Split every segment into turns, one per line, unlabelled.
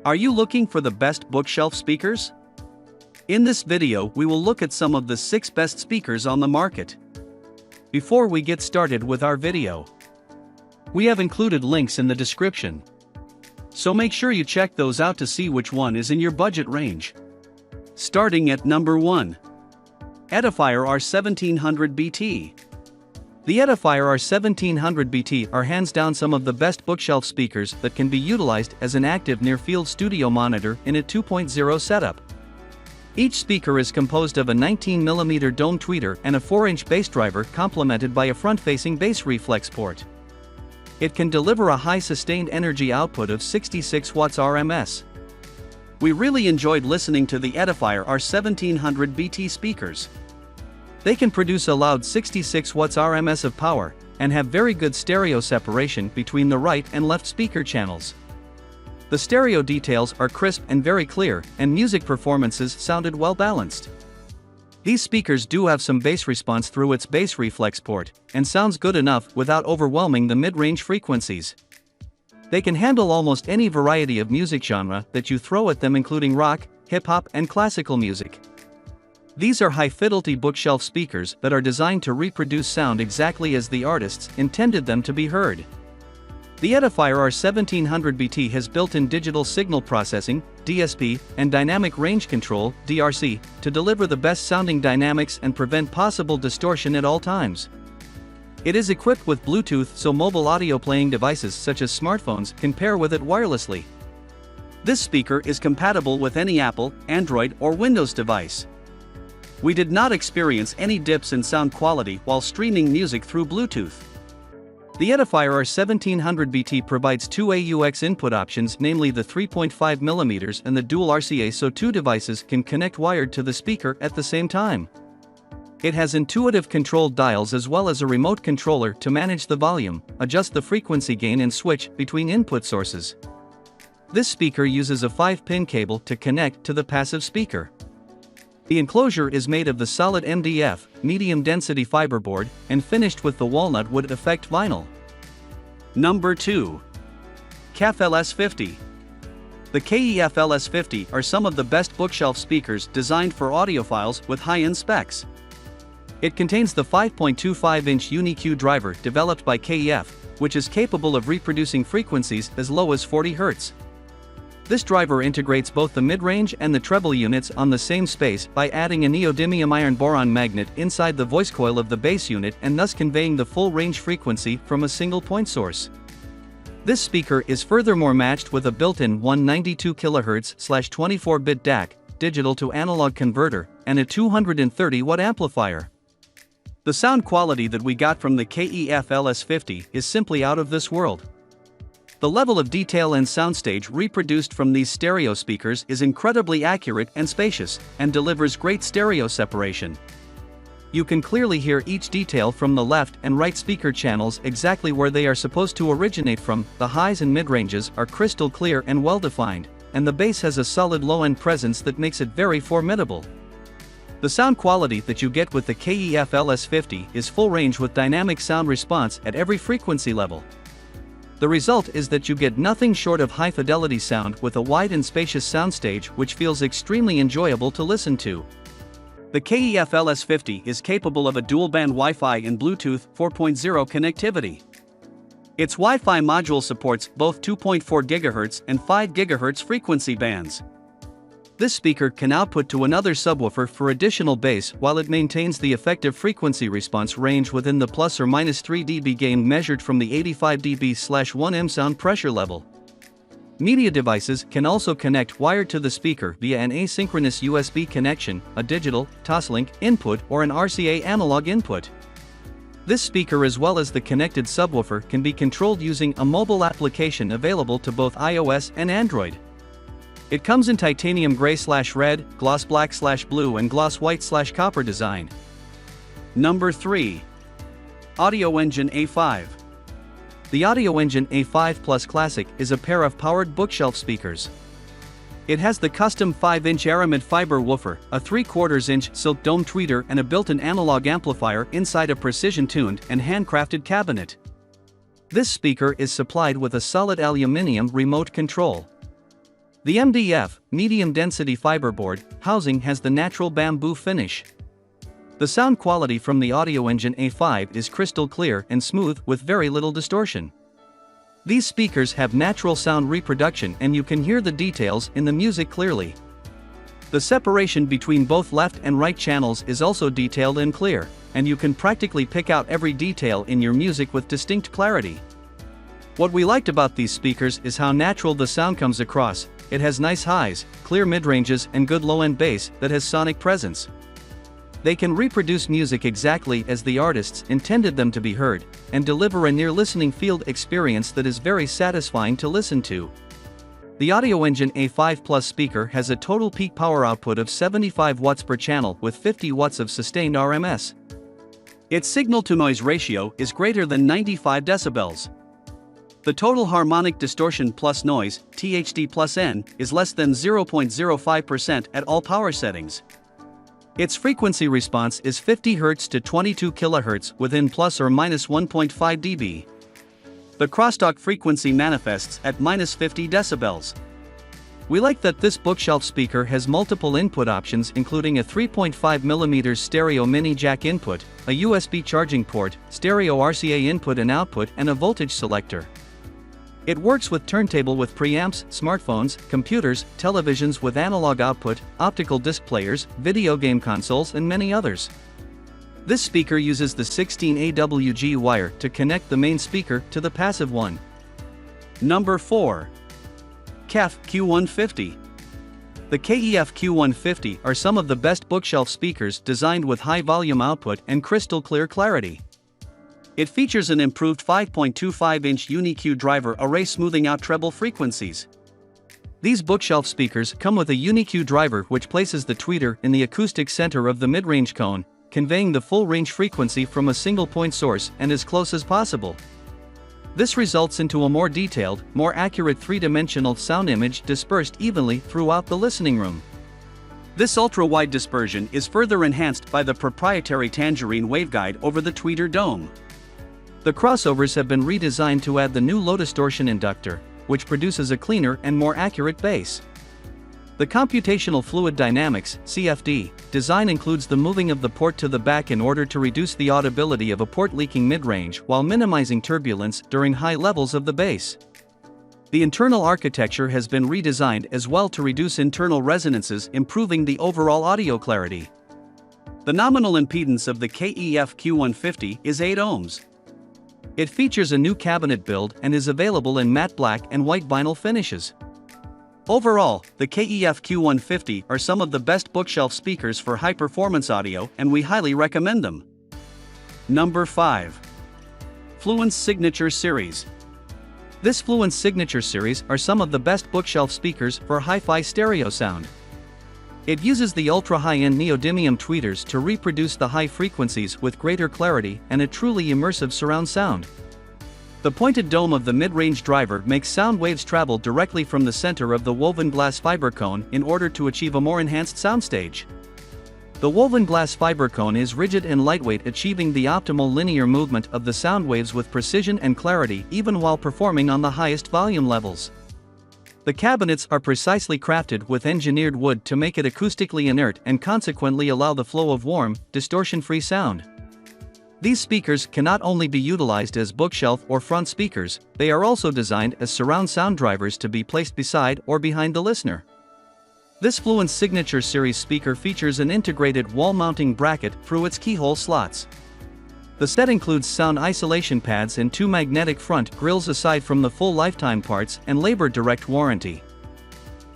Are you looking for the best bookshelf speakers? In this video, we will look at some of the 6 best speakers on the market. Before we get started with our video, we have included links in the description, so make sure you check those out to see which one is in your budget range. Starting at number 1. Edifier R1700BT. The Edifier R1700BT are hands down some of the best bookshelf speakers that can be utilized as an active near-field studio monitor in a 2.0 setup. Each speaker is composed of a 19mm dome tweeter and a 4-inch bass driver complemented by a front-facing bass reflex port. It can deliver a high sustained energy output of 66 watts RMS. We really enjoyed listening to the Edifier R1700BT speakers. They can produce a loud 66 watts RMS of power, and have very good stereo separation between the right and left speaker channels. The stereo details are crisp and very clear, and music performances sounded well balanced. These speakers do have some bass response through its bass reflex port, and sounds good enough without overwhelming the mid-range frequencies. They can handle almost any variety of music genre that you throw at them, including rock, hip-hop, and classical music. These are high-fidelity bookshelf speakers that are designed to reproduce sound exactly as the artists intended them to be heard. The Edifier R1700BT has built-in digital signal processing, DSP, and dynamic range control, DRC, to deliver the best-sounding dynamics and prevent possible distortion at all times. It is equipped with Bluetooth, so mobile audio playing devices such as smartphones can pair with it wirelessly. This speaker is compatible with any Apple, Android, or Windows device. We did not experience any dips in sound quality while streaming music through Bluetooth. The Edifier R1700BT provides 2 AUX input options, namely the 3.5mm and the dual RCA, so 2 devices can connect wired to the speaker at the same time. It has intuitive control dials as well as a remote controller to manage the volume, adjust the frequency gain, and switch between input sources. This speaker uses a 5-pin cable to connect to the passive speaker. The enclosure is made of the solid MDF, medium-density fiberboard, and finished with the walnut wood effect vinyl. Number 2. KEF LS50. The KEF LS50 are some of the best bookshelf speakers designed for audiophiles with high-end specs. It contains the 5.25-inch UniQ driver developed by KEF, which is capable of reproducing frequencies as low as 40 Hz. This driver integrates both the mid-range and the treble units on the same space by adding a neodymium iron boron magnet inside the voice coil of the bass unit, and thus conveying the full range frequency from a single point source. This speaker is furthermore matched with a built-in 192 kHz/24-bit DAC, digital to analog converter, and a 230 watt amplifier. The sound quality that we got from the KEF LS50 is simply out of this world. The level of detail and soundstage reproduced from these stereo speakers is incredibly accurate and spacious, and delivers great stereo separation. You can clearly hear each detail from the left and right speaker channels exactly where they are supposed to originate from. The highs and mid-ranges are crystal clear and well-defined, and the bass has a solid low-end presence that makes it very formidable. The sound quality that you get with the KEF LS50 is full range with dynamic sound response at every frequency level. The result is that you get nothing short of high-fidelity sound with a wide and spacious soundstage which feels extremely enjoyable to listen to. The KEF LS50 is capable of a dual-band Wi-Fi and Bluetooth 4.0 connectivity. Its Wi-Fi module supports both 2.4 GHz and 5 GHz frequency bands. This speaker can output to another subwoofer for additional bass, while it maintains the effective frequency response range within the plus or minus 3 dB gain measured from the 85 dB/1 M sound pressure level. Media devices can also connect wired to the speaker via an asynchronous USB connection, a digital, Toslink input, or an RCA analog input. This speaker, as well as the connected subwoofer, can be controlled using a mobile application available to both iOS and Android. It comes in titanium gray/red, gloss black/blue, and gloss white/copper design. Number 3. Audioengine A5. The Audioengine A5 Plus Classic is a pair of powered bookshelf speakers. It has the custom 5-inch aramid fiber woofer, a 3/4-inch silk dome tweeter, and a built-in analog amplifier inside a precision-tuned and handcrafted cabinet. This speaker is supplied with a solid aluminum remote control. The MDF, medium density fiberboard, housing has the natural bamboo finish. The sound quality from the Audio Engine A5 is crystal clear and smooth with very little distortion. These speakers have natural sound reproduction and you can hear the details in the music clearly. The separation between both left and right channels is also detailed and clear, and you can practically pick out every detail in your music with distinct clarity. What we liked about these speakers is how natural the sound comes across. It has nice highs, clear mid-ranges and good low-end bass that has sonic presence. They can reproduce music exactly as the artists intended them to be heard, and deliver a near listening field experience that is very satisfying to listen to. The Audio Engine A5 Plus speaker has a total peak power output of 75 watts per channel with 50 watts of sustained RMS. Its signal-to-noise ratio is greater than 95 decibels. The total harmonic distortion plus noise, THD plus N, is less than 0.05% at all power settings. Its frequency response is 50 Hz to 22 kHz within plus or minus 1.5 dB. The crosstalk frequency manifests at minus 50 decibels. We like that this bookshelf speaker has multiple input options including a 3.5mm stereo mini jack input, a USB charging port, stereo RCA input and output and a voltage selector. It works with turntable with preamps, smartphones, computers, televisions with analog output, optical disc players, video game consoles and many others. This speaker uses the 16 AWG wire to connect the main speaker to the passive one. Number 4. KEF Q150. The KEF Q150 are some of the best bookshelf speakers designed with high volume output and crystal clear clarity. It features an improved 5.25-inch UniQ driver array smoothing out treble frequencies. These bookshelf speakers come with a UniQ driver which places the tweeter in the acoustic center of the mid-range cone, conveying the full range frequency from a single point source and as close as possible. This results into a more detailed, more accurate three-dimensional sound image dispersed evenly throughout the listening room. This ultra-wide dispersion is further enhanced by the proprietary Tangerine waveguide over the tweeter dome. The crossovers have been redesigned to add the new low distortion inductor, which produces a cleaner and more accurate bass. The computational fluid dynamics (CFD) design includes the moving of the port to the back in order to reduce the audibility of a port leaking mid-range while minimizing turbulence during high levels of the bass. The internal architecture has been redesigned as well to reduce internal resonances, improving the overall audio clarity. The nominal impedance of the KEF Q150 is 8 ohms. It features a new cabinet build and is available in matte black and white vinyl finishes. Overall, the KEF Q150 are some of the best bookshelf speakers for high-performance audio and we highly recommend them. Number 5. Fluence Signature Series. This Fluence Signature Series are some of the best bookshelf speakers for hi-fi stereo sound. It uses the ultra-high-end neodymium tweeters to reproduce the high frequencies with greater clarity and a truly immersive surround sound. The pointed dome of the mid-range driver makes sound waves travel directly from the center of the woven glass fiber cone in order to achieve a more enhanced soundstage. The woven glass fiber cone is rigid and lightweight, achieving the optimal linear movement of the sound waves with precision and clarity even while performing on the highest volume levels. The cabinets are precisely crafted with engineered wood to make it acoustically inert and consequently allow the flow of warm, distortion-free sound. These speakers can not only be utilized as bookshelf or front speakers, they are also designed as surround sound drivers to be placed beside or behind the listener. This Fluence Signature Series speaker features an integrated wall mounting bracket through its keyhole slots. The set includes sound isolation pads and 2 magnetic front grills aside from the full lifetime parts and labor direct warranty.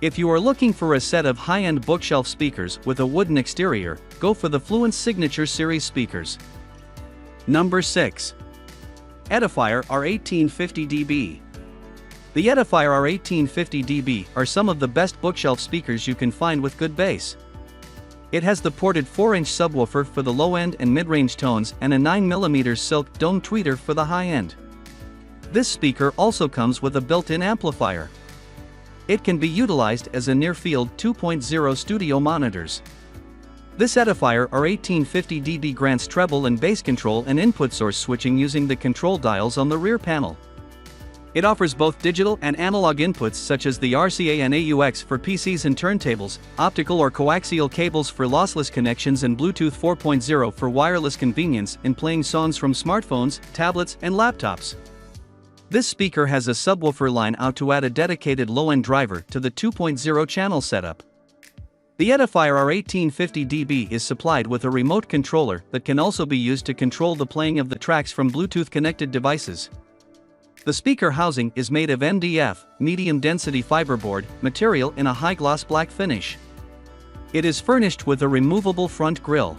If you are looking for a set of high-end bookshelf speakers with a wooden exterior, go for the Fluence Signature Series speakers. Number 6. Edifier R1850DB. The Edifier R1850DB are some of the best bookshelf speakers you can find with good bass. It has the ported 4-inch subwoofer for the low-end and mid-range tones and a 9mm silk dome tweeter for the high-end. This speaker also comes with a built-in amplifier. It can be utilized as a near-field 2.0 studio monitors. This Edifier R1850DB grants treble and bass control and input source switching using the control dials on the rear panel. It offers both digital and analog inputs such as the RCA and AUX for PCs and turntables, optical or coaxial cables for lossless connections, and Bluetooth 4.0 for wireless convenience in playing songs from smartphones, tablets, and laptops. This speaker has a subwoofer line out to add a dedicated low-end driver to the 2.0 channel setup. The Edifier R1850DB is supplied with a remote controller that can also be used to control the playing of the tracks from Bluetooth-connected devices. The speaker housing is made of MDF, medium-density fiberboard, material in a high-gloss black finish. It is furnished with a removable front grille.